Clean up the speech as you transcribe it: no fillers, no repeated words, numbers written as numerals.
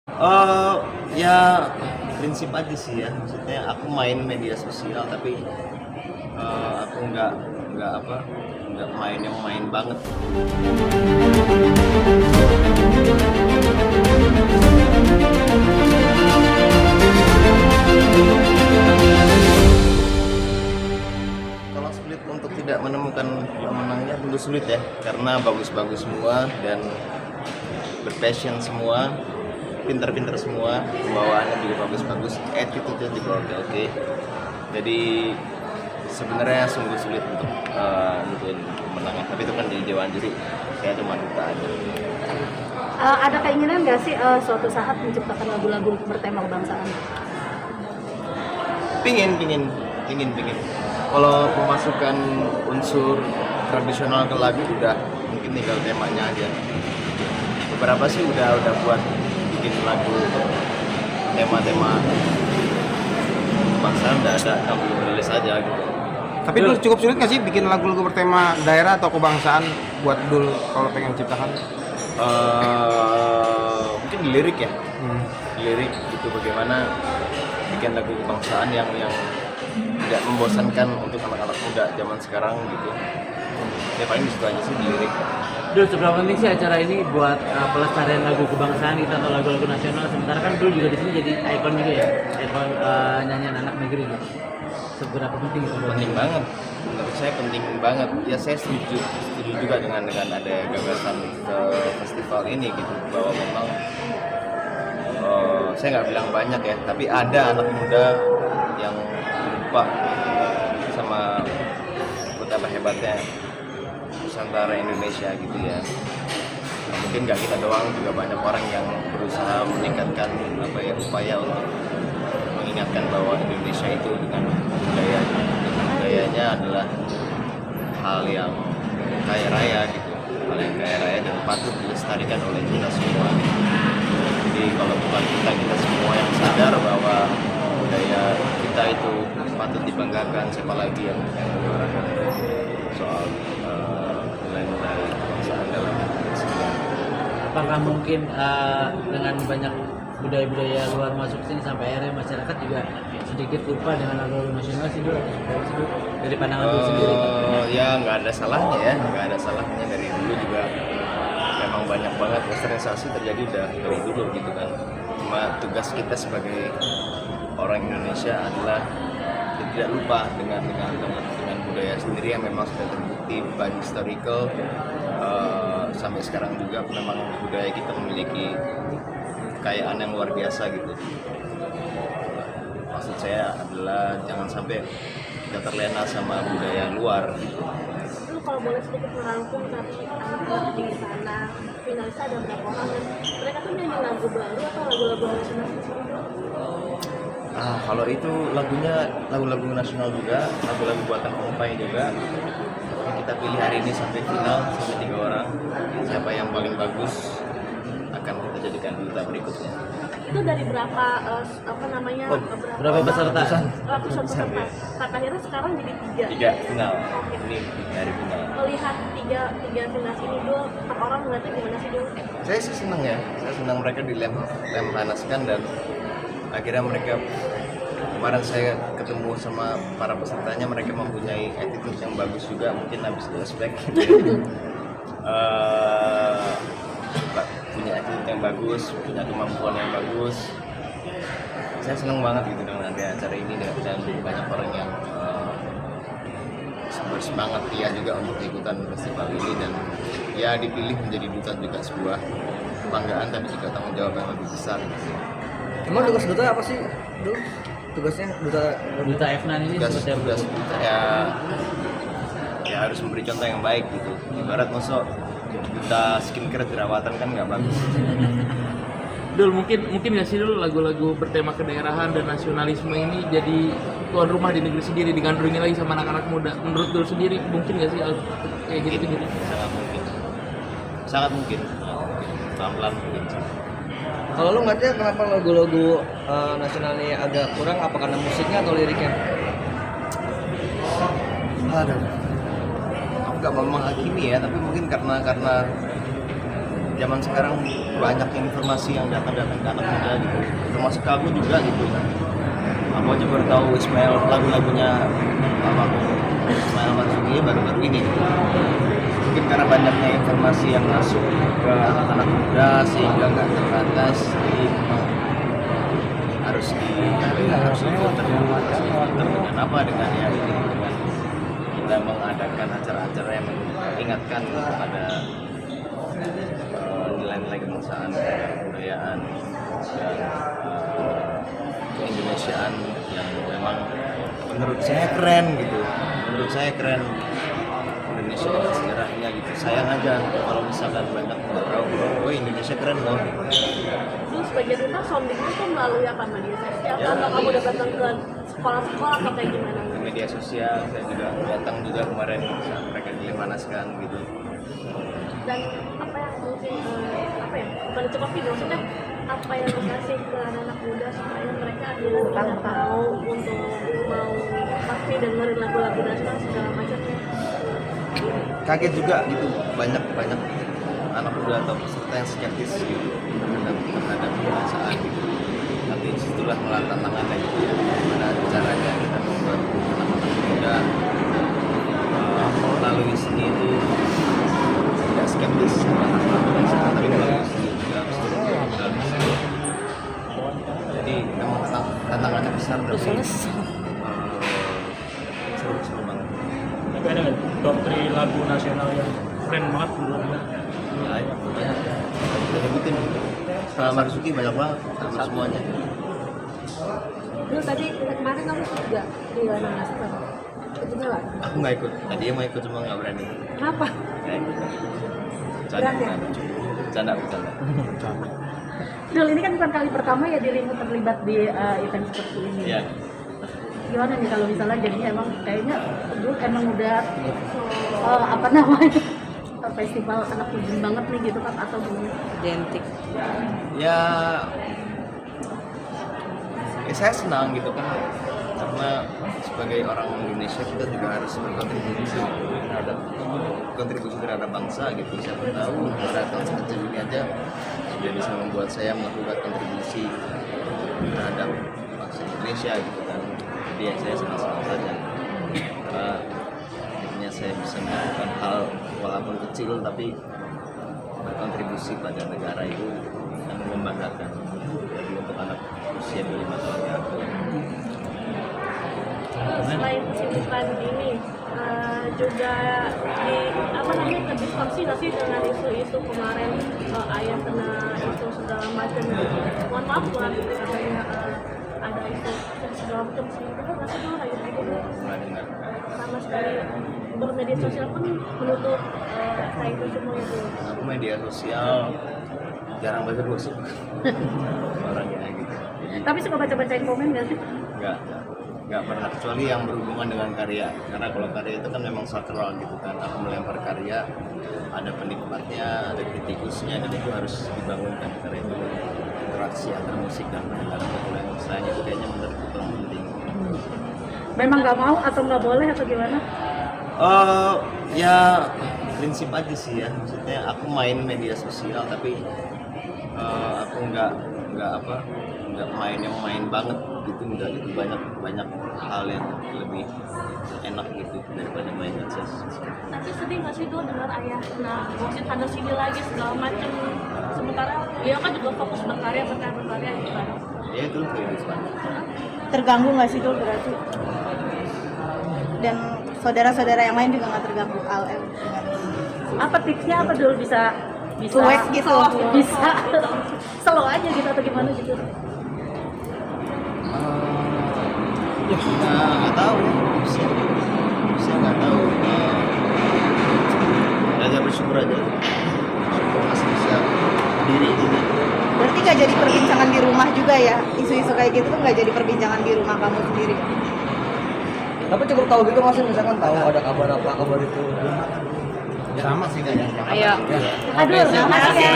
Ya prinsip aja sih ya, maksudnya aku main media sosial tapi aku nggak main yang main banget. Kalau sulit untuk tidak menemukan pemenangnya tentu sulit ya, karena bagus-bagus semua dan berpassion semua, pinter-pinter semua, pembawaannya juga bagus-bagus, attitude-nya juga oke-oke. Jadi sebenarnya sungguh sulit untuk nentuin pemenangnya, tapi itu kan di dewan juri, saya cuma duta aja. Ada keinginan nggak sih suatu saat menciptakan lagu-lagu bertema kebangsaan? Pingin. Kalau memasukkan unsur tradisional ke lagu udah mungkin tinggal temanya aja. Beberapa sih udah buat bikin lagu tema-tema kebangsaan udah ada, yang belum rilis aja gitu. Tapi dulu cukup sulit nggak sih bikin lagu-lagu bertema daerah atau kebangsaan buat dulu kalau pengen ciptakan? Mungkin di lirik ya, lirik gitu, bagaimana bikin lagu kebangsaan yang tidak membosankan untuk anak-anak muda zaman sekarang gitu. Ya paling disitu aja sih, di lirik. Dul, seberapa penting sih acara ini buat pelestarian lagu kebangsaan kita atau lagu-lagu nasional? Sementara kan Dul juga di sini jadi ikon juga ya, ikon nyanyian anak negeri gitu. Seberapa penting itu? Penting banget, menurut saya penting banget. Ya saya setuju juga dengan ada gagasan festival ini gitu, bahwa memang saya nggak bilang banyak ya, tapi ada anak muda yang lupa sama betapa hebatnya Nusantara Indonesia gitu ya. Nah, mungkin nggak kita doang, juga banyak orang yang berusaha meningkatkan upaya untuk mengingatkan bahwa Indonesia itu dengan budayanya adalah hal yang kaya raya gitu, hal yang kaya raya dan patut dilestarikan oleh kita semua. Jadi kalau bukan kita semua yang sadar bahwa budaya kita itu patut dibanggakan, siapa lagi yang menyuarakan soal nilai-nilai kebangsaan dalam sejarah. Apakah mungkin dengan banyak budaya-budaya luar masuk sini sampai akhirnya masyarakat juga sedikit lupa dengan lagu nasional sih Dul? Dari pandangan Dul sendiri? Ya nggak ada salahnya ya, nggak ada salahnya. Dari dulu juga memang banyak banget westernisasi terjadi udah dari dulu gitu kan. Cuma tugas kita sebagai orang Indonesia adalah tidak lupa dengan budaya sendiri yang memang sudah terbukti by historical. Sampai sekarang juga memang budaya kita memiliki kekayaan yang luar biasa gitu. Maksud saya adalah jangan sampai kita terlena sama budaya luar. Lu kalau boleh sedikit merangkum tadi anak-anak di sana, finalis ada berapa orang dan mereka tuh nyanyi lagu baru atau lagu-lagu nasional? Kalau itu lagunya lagu-lagu nasional juga, lagu-lagu buatan Ompai juga. Kita pilih hari ini sampai final, sampai 3 orang. Siapa yang paling bagus akan kita jadikan duta berikutnya. Itu dari berapa Berapa peserta? Ratusan peserta. Sampai akhirnya sekarang jadi 3 final. Ini hari final. Melihat tiga finalis ini Dul, per orang melihatnya gimana sih Dul? Saya sih senang ya. Saya senang mereka dilem panaskan dan akhirnya mereka, kemarin saya ketemu sama para pesertanya, mereka mempunyai attitude yang bagus juga, mungkin habis di ospek punya attitude yang bagus, punya kemampuan yang bagus. Saya senang banget gitu dengan ada acara ini dan banyak orang yang bersemangat dia juga untuk ikutan festival ini, dan ya dipilih menjadi duta juga sebuah kebanggaan tapi juga tanggung jawab yang lebih besar gitu. Emang tugas duta apa sih? Dulu tugasnya Duta Efnan ini seperti apa? Tugas kita ya harus memberi contoh yang baik gitu. Ibarat masuk duta skincare jerawatan kan nggak bagus. Dul, mungkin nggak sih dulu lagu-lagu bertema kedaerahan dan nasionalisme ini jadi tuan rumah di negeri sendiri, digandrungi lagi sama anak-anak muda. Menurut Dul sendiri mungkin nggak sih kayak gitu? Sangat mungkin. Pelan-pelan mungkin. Kalau lu ngeliatnya kenapa lagu-lagu nasional ini agak kurang? Apa karena musiknya atau liriknya? Aduh, aku nggak mau menghakimi ya, tapi mungkin karena zaman sekarang banyak informasi yang datang ke anak muda gitu, termasuk ke aku juga gitu. Aku aja baru tahu Ismail, lagu-lagunya aku Ismail Marzuki baru-baru ini. Mungkin karena banyaknya informasi yang masuk ke anak muda sehingga nggak terbatas, jadi harus difilter dengan apa, dengan ya ini, dengan kita mengadakan acara-acara yang mengingatkan kepada nilai-nilai kebangsaan, kebudayaan dan keindonesiaan yang memang menurut saya keren gitu. Menurut saya keren Indonesia dengan sejarahnya gitu. Sayang aja kalau misalkan banyak nggak tahu bahwa Indonesia keren loh. Terus sebagai duta sounding itu melalui apa, media sosial atau kamu udah datang ke sekolah-sekolah atau kayak gimana? Di media sosial saya juga datang juga kemarin saat mereka dilemanaskan gitu. Dan apa yang mungkin bukan cuma video, maksudnya apa yang dikasih ke anak-anak muda supaya mereka akhirnya pada tahu untuk mau pasti dengerin lagu-lagu nasional segala macamnya. Kaget juga gitu, banyak anak muda atau peserta yang skeptis gitu terhadap kebangsaan gitu. Tapi disitulah melalui tantangannya gitu ya, gimana caranya kita membuat anak-anak muda melalui seni itu tidak skeptis sama kebangsaan, tapi bagus juga bagus. Jadi memang tantangannya besar tapi seru banget. Tapi ada nggak top 3 lagu nasional yang keren banget menurut lo? Banyak. Kita sebutin. Kalau Marzuki banyak banget semuanya. Dulu tadi kemarin kamu juga di Nasdem. Itu juga. Aku nggak ikut. Tadinya mau ikut cuma nggak berani. Kenapa? Nggak ikut. Berat ya? Bercanda. Dul, ini kan bukan kali pertama ya dirimu terlibat di event seperti ini. Iya. Gimana nih kalau misalnya jadinya emang kayaknya dulu emang udah apa namanya festival anak muda banget nih gitu kan, atau gimana? Identik. Ya saya senang gitu kan, karena sebagai orang Indonesia kita juga harus berkontribusi terhadap bangsa gitu. Siapa tahu pada tahun sekecil ini aja sudah bisa membuat saya melakukan kontribusi terhadap bangsa Indonesia gitu kan. Jadi ya saya senang-senang saja karena akhirnya saya bisa melakukan hal walaupun kecil tapi berkontribusi pada negara itu yang membanggakan. Jadi untuk anak usia 5 tahun ke atas. Selain kesibukan ini juga di apa namanya terdiskusi nggak sih dengan isu-isu kemarin ayah kena isu segala macam. Mohon maaf buat katanya ada isu segala macam sih. Itu nggak sih dulu kayak gitu sama sekali bermedia sosial pun menutup kayak itu semua itu. Aku media sosial jarang baca gosip orangnya gitu. Jadi, Tapi suka baca-bacain komen nggak sih? nggak pernah, kecuali yang berhubungan dengan karya, karena kalau karya itu kan memang sakral gitu kan. Aku melempar karya, ada penikmatnya, ada kritikusnya, dan itu harus dibangunkan karena itu interaksi antara musik dan pendengar. Kalau yang misalnya itu kayaknya menurutku kurang penting. Memang nggak mau atau nggak boleh atau gimana? Ya prinsip aja sih ya, maksudnya aku main media sosial tapi aku nggak main banget gitu, nggak gitu, banyak hal yang lebih enak gitu daripada main medsos. Tapi sedih nggak sih tuh dengar ayah gosip sana sini lagi segala macam, sementara dia kan juga fokus berkarya gitu kan. Ya itu kehidupan. Terganggu nggak sih Dul berarti? Dan saudara-saudara yang lain juga nggak terganggu ALM dengan Apa tipsnya apa dulu bisa cuek gitu? bisa slow aja gitu atau gimana gitu? Ya nggak tahu, bisa nggak tahu. Belajar bersyukur aja, bersyukur masih bisa diri gitu. Berarti nggak jadi perbincangan di rumah juga ya? Isu-isu kayak gitu tuh nggak jadi perbincangan di rumah kamu sendiri? Tapi cukup tahu gitu masih, misalkan tahu ada kabar itu. Sama sih kayaknya. Ayo. Aduh, makasih.